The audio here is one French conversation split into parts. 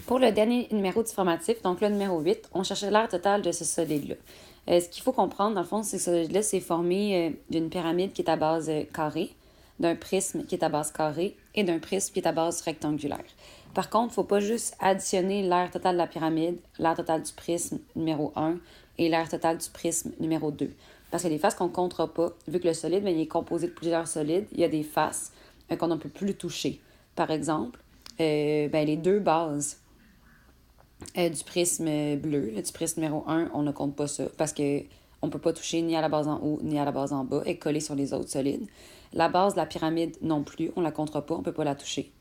Pour le dernier numéro du formatif, donc le numéro 8, on cherchait l'aire totale de ce solide-là. Ce qu'il faut comprendre, dans le fond, c'est que ce solide-là, c'est formé d'une pyramide qui est à base carrée, d'un prisme qui est à base carrée et d'un prisme qui est à base rectangulaire. Par contre, il ne faut pas juste additionner l'aire totale de la pyramide, l'aire totale du prisme numéro 1 et l'aire totale du prisme numéro 2. Parce qu'il y a des faces qu'on ne comptera pas. Vu que le solide, bien, il est composé de plusieurs solides, il y a des faces qu'on ne peut plus toucher. Par exemple, les deux bases du prisme bleu, là, du prisme numéro 1, on ne compte pas ça parce que on ne peut pas toucher ni à la base en haut ni à la base en bas et coller sur les autres solides. La base de la pyramide non plus, on ne la comptera pas, on ne peut pas la toucher.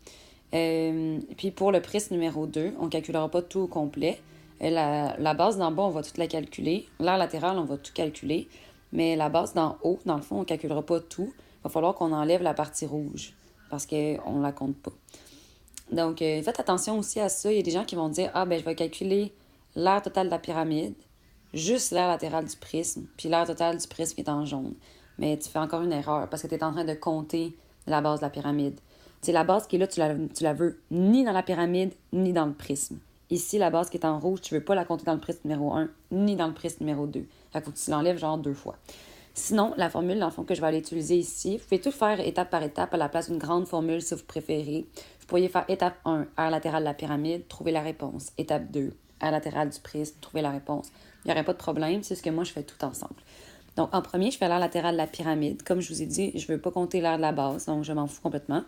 Puis pour le prisme numéro 2, on ne calculera pas tout au complet. La base d'en bas, on va toute la calculer. L'aire latérale, on va tout calculer. Mais la base d'en haut, dans le fond, on ne calculera pas tout. Il va falloir qu'on enlève la partie rouge parce qu'on ne la compte pas. Donc, faites attention aussi à ça. Il y a des gens qui vont dire, je vais calculer l'aire totale de la pyramide, juste l'aire latérale du prisme, puis l'aire totale du prisme qui est en jaune. Mais tu fais encore une erreur parce que tu es en train de compter la base de la pyramide. C'est la base qui est là, tu la veux ni dans la pyramide, ni dans le prisme. Ici, la base qui est en rouge, tu ne veux pas la compter dans le prisme numéro 1, ni dans le prisme numéro 2. Fait qu'il faut que tu l'enlèves genre 2 fois. Sinon, la formule, dans le fond, que je vais aller utiliser ici, vous pouvez tout faire étape par étape à la place d'une grande formule si vous préférez. Vous pourriez faire étape 1, aire latérale de la pyramide, trouver la réponse. Étape 2, aire latérale du prisme, trouver la réponse. Il n'y aurait pas de problème, c'est ce que moi, je fais tout ensemble. Donc, en premier, je fais l'aire latérale de la pyramide. Comme je vous ai dit, je ne veux pas compter l'aire de la base, donc je m'en fous complètement.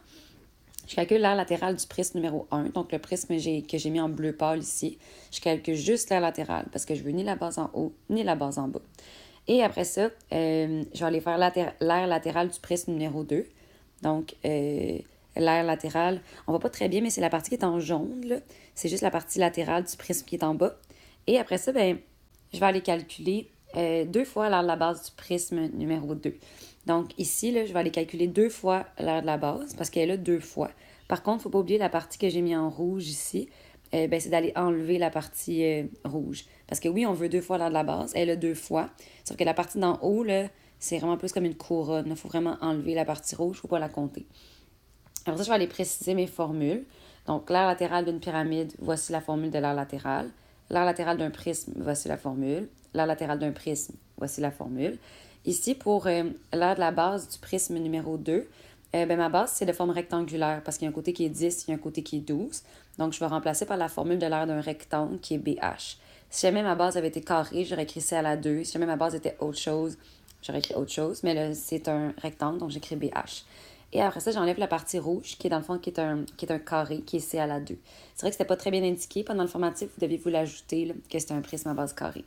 Je calcule l'aire latérale du prisme numéro 1, donc le prisme que j'ai mis en bleu pâle ici. Je calcule juste l'aire latérale parce que je veux ni la base en haut, ni la base en bas. Et après ça, je vais aller faire l'aire latérale du prisme numéro 2. Donc, l'aire latérale, on ne voit pas très bien, mais c'est la partie qui est en jaune, là. C'est juste la partie latérale du prisme qui est en bas. Et après ça, je vais aller calculer 2 fois l'aire de la base du prisme numéro 2. Donc, ici, là, je vais aller calculer 2 fois l'aire de la base parce qu'elle est là 2 fois. Par contre, il ne faut pas oublier la partie que j'ai mis en rouge ici. C'est d'aller enlever la partie rouge. Parce que oui, on veut 2 fois l'aire de la base. Elle a 2 fois. Sauf que la partie d'en haut, là, c'est vraiment plus comme une couronne. Il faut vraiment enlever la partie rouge. Il ne faut pas la compter. Alors ça, je vais aller préciser mes formules. Donc, l'aire latérale d'une pyramide, voici la formule de l'aire latérale. L'aire latérale d'un prisme, voici la formule. L'aire latérale d'un prisme, voici la formule. Ici, pour l'aire de la base du prisme numéro 2, ma base, c'est de forme rectangulaire parce qu'il y a un côté qui est 10, il y a un côté qui est 12. Donc, je vais remplacer par la formule de l'aire d'un rectangle qui est BH. Si jamais ma base avait été carrée, j'aurais écrit C à la 2. Si jamais ma base était autre chose, j'aurais écrit autre chose. Mais là, c'est un rectangle, donc j'écris BH. Et après ça, j'enlève la partie rouge, qui est dans le fond, qui est un carré, qui est C à la 2. C'est vrai que c'était pas très bien indiqué pendant le formatif, vous deviez vous l'ajouter, là, que c'est un prisme à base carrée.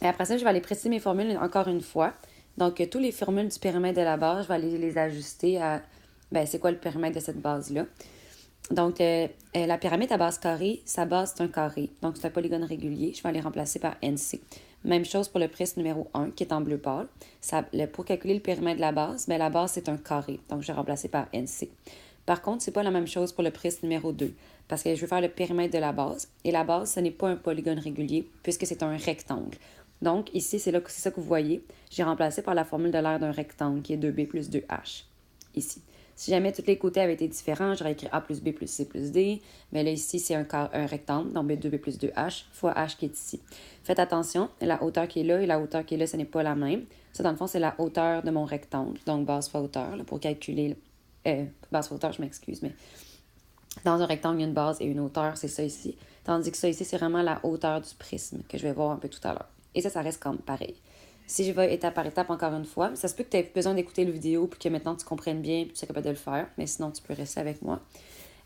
Et après ça, je vais aller préciser mes formules encore une fois. Donc, tous les formules du périmètre de la base, je vais aller les ajuster à, c'est quoi le périmètre de cette base-là. Donc, la pyramide à base carrée, sa base, c'est un carré. Donc, c'est un polygone régulier. Je vais aller remplacer par NC. Même chose pour le prisme numéro 1, qui est en bleu pâle. Pour calculer le périmètre de la base, la base, c'est un carré. Donc, je vais remplacer par NC. Par contre, c'est pas la même chose pour le prisme numéro 2, parce que je vais faire le périmètre de la base. Et la base, ce n'est pas un polygone régulier, puisque c'est un rectangle. Donc, ici, c'est ça que vous voyez. J'ai remplacé par la formule de l'aire d'un rectangle, qui est 2B plus 2H, ici. Si jamais tous les côtés avaient été différents, j'aurais écrit A plus B plus C plus D. Mais là, ici, c'est un rectangle, donc 2B plus 2H fois H qui est ici. Faites attention, la hauteur qui est là et la hauteur qui est là, ce n'est pas la même. Ça, dans le fond, c'est la hauteur de mon rectangle, donc base fois hauteur, là, pour calculer... base fois hauteur, je m'excuse, mais dans un rectangle, il y a une base et une hauteur, c'est ça ici. Tandis que ça ici, c'est vraiment la hauteur du prisme que je vais voir un peu tout à l'heure. Et ça reste comme pareil. Si je vais étape par étape encore une fois, ça se peut que tu aies besoin d'écouter la vidéo puis que maintenant tu comprennes bien et tu es capable de le faire, mais sinon tu peux rester avec moi.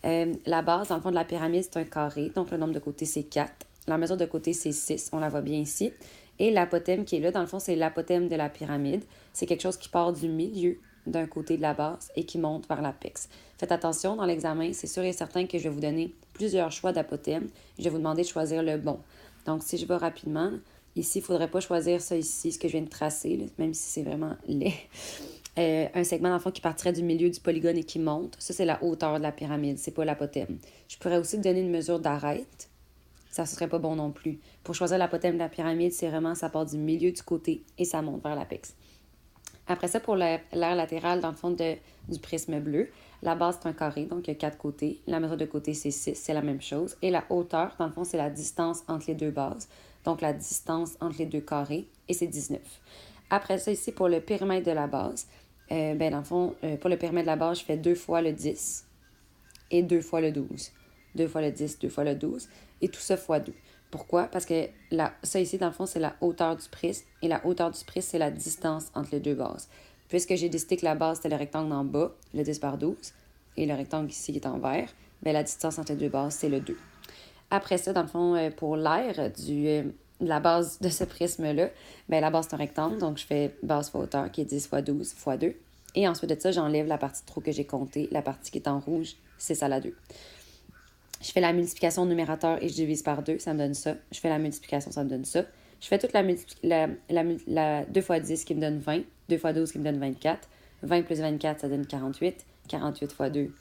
La base, dans le fond de la pyramide, c'est un carré, donc le nombre de côtés, c'est 4. La mesure de côté, c'est 6, on la voit bien ici. Et l'apothème qui est là, dans le fond, c'est l'apothème de la pyramide. C'est quelque chose qui part du milieu d'un côté de la base et qui monte vers l'apex. Faites attention, dans l'examen, c'est sûr et certain que je vais vous donner plusieurs choix d'apothème et je vais vous demander de choisir le bon. Donc, si je vais rapidement... Ici, il ne faudrait pas choisir ça ici, ce que je viens de tracer, là, même si c'est vraiment laid. Un segment, dans le fond, qui partirait du milieu du polygone et qui monte. Ça, c'est la hauteur de la pyramide, c'est pas l'apothème. Je pourrais aussi te donner une mesure d'arête. Ça ne serait pas bon non plus. Pour choisir l'apothème de la pyramide, c'est vraiment, ça part du milieu du côté et ça monte vers l'apex. Après ça, pour l'air latéral, dans le fond du prisme bleu, la base, c'est un carré, donc il y a 4 côtés. La mesure de côté, c'est 6, c'est la même chose. Et la hauteur, dans le fond, c'est la distance entre les deux bases. Donc la distance entre les deux carrés, et c'est 19. Après ça, ici, pour le périmètre de la base, dans le fond, pour le périmètre de la base, je fais 2 fois le 10 et 2 fois le 12. 2 fois le 10, 2 fois le 12, et tout ça fois 2. Pourquoi? Parce que ça ici, dans le fond, c'est la hauteur du prisme, et la hauteur du prisme, c'est la distance entre les deux bases. Puisque j'ai décidé que la base, c'était le rectangle en bas, le 10 par 12, et le rectangle ici qui est en vert, bien, la distance entre les deux bases, c'est le 2. Après ça, dans le fond, pour l'air de la base de ce prisme-là, bien, la base, c'est un rectangle, donc je fais base fois hauteur, qui est 10 fois 12 fois 2. Et ensuite de ça, j'enlève la partie de trou que j'ai comptée, la partie qui est en rouge, c'est ça la 2. Je fais la multiplication au numérateur et je divise par 2, ça me donne ça. Je fais la multiplication, ça me donne ça. Je fais toute la 2 fois 10 qui me donne 20, 2 fois 12 qui me donne 24. 20 plus 24, ça donne 48. 48 fois 2. Non,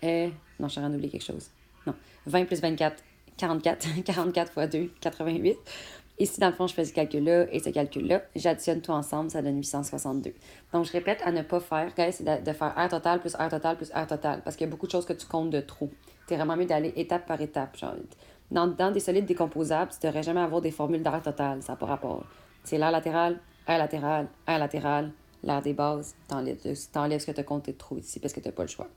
je suis en train d'oublier quelque chose. Non. 20 plus 24, 44. 44 fois 2, 88. Ici, dans le fond, je fais ce calcul-là et ce calcul-là. J'additionne tout ensemble, ça donne 862. Donc, je répète à ne pas faire, guys, c'est de faire R total plus R total plus R total. Parce qu'il y a beaucoup de choses que tu comptes de trop. C'est vraiment mieux d'aller étape par étape. Genre, dans des solides décomposables, tu ne devrais jamais avoir des formules d'R total. Ça n'a pas rapport. C'est l'air latéral, R latéral, R latéral, l'air des bases. T'enlèves ce que tu as compté de trop ici parce que tu n'as pas le choix.